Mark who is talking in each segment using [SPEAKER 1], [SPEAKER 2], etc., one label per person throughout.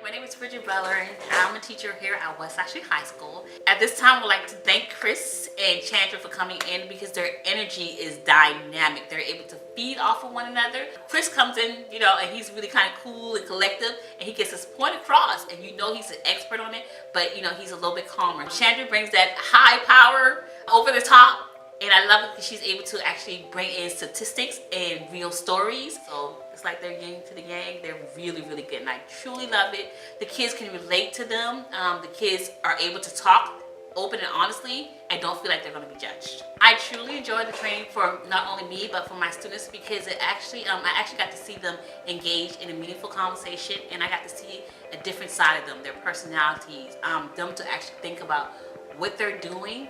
[SPEAKER 1] My name is Bridgette Butler, and I'm a teacher here at West Ashley High School. At this time, I'd like to thank Chris and Chandra for coming in because their energy is dynamic. They're able to feed off of one another. Chris comes in, and he's really kind of cool and collective, and he gets his point across, and he's an expert on it, but he's a little bit calmer. Chandra brings that high power over the top. And I love it because she's able to actually bring in statistics and real stories. So it's like they're yin to the yang. They're really, really good. And I truly love it. The kids can relate to them. The kids are able to talk open and honestly and don't feel like they're going to be judged. I truly enjoy the training for not only me, but for my students because I actually got to see them engage in a meaningful conversation. And I got to see a different side of them, their personalities, them to actually think about what they're doing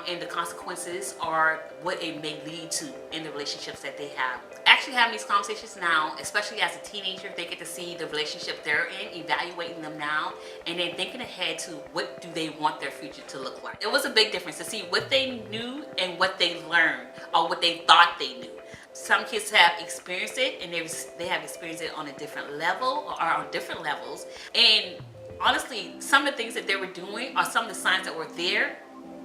[SPEAKER 1] and the consequences or what it may lead to in the relationships that they have. Actually having these conversations now, especially as a teenager, they get to see the relationship they're in, evaluating them now, and then thinking ahead to what do they want their future to look like. It was a big difference to see what they knew and what they learned or what they thought they knew. Some kids have experienced it and they have experienced it on a different level or on different levels. And honestly, some of the things that they were doing or some of the signs that were there,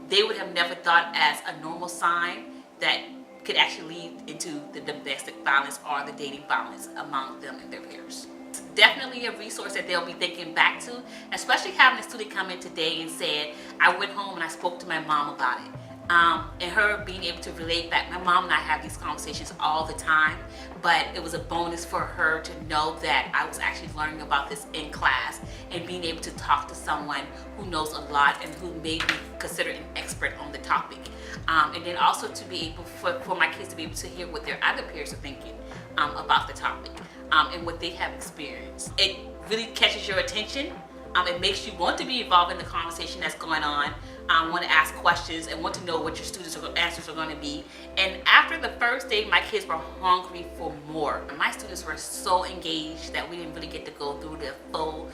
[SPEAKER 1] they would have never thought as a normal sign that could actually lead into the domestic violence or the dating violence among them and their peers. It's definitely a resource that they'll be thinking back to, especially having a student come in today and said, I went home and I spoke to my mom about it. And her being able to relate back. My mom and I have these conversations all the time, but it was a bonus for her to know that I was actually learning about this in class and being able to talk to someone who knows a lot and who may be considered an expert on the topic. And then also to be able, for my kids to be able to hear what their other peers are thinking about the topic and what they have experienced. It really catches your attention. It makes you want to be involved in the conversation that's going on, want to ask questions and want to know what your students' answers are going to be. And after the first day, my kids were hungry for more. My students were so engaged that we didn't really get to go through the full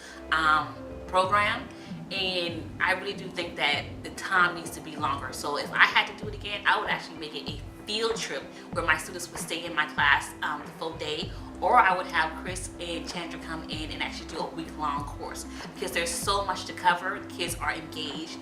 [SPEAKER 1] program. And I really do think that the time needs to be longer. So if I had to do it again, I would actually make it a field trip where my students would stay in my class the full day, or I would have Chris and Chandra come in and actually do a week-long course because there's so much to cover. The kids are engaged.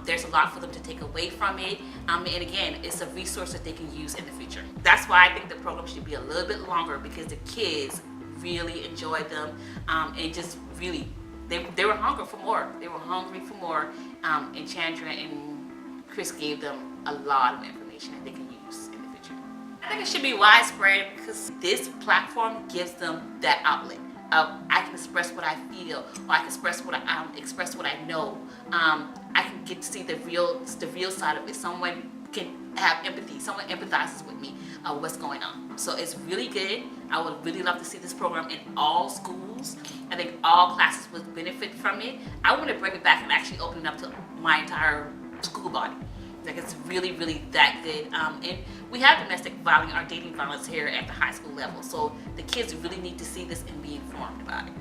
[SPEAKER 1] There's a lot for them to take away from it. And again, it's a resource that they can use in the future. That's why I think the program should be a little bit longer because the kids really enjoyed them and just really, they were hungry for more. They were hungry for more. And Chandra and Chris gave them a lot of information that they can use in the future. I think it should be widespread because this platform gives them that outlet. I can express what I feel, or I can express what I know. I can get to see the real side of it. Someone can have empathy. Someone empathizes with me what's going on. So it's really good. I would really love to see this program in all schools. I think all classes would benefit from it. I want to bring it back and actually open it up to my entire school body. Like it's really, really that good. And we have domestic violence or dating violence here at the high school level. So the kids really need to see this and be informed about it.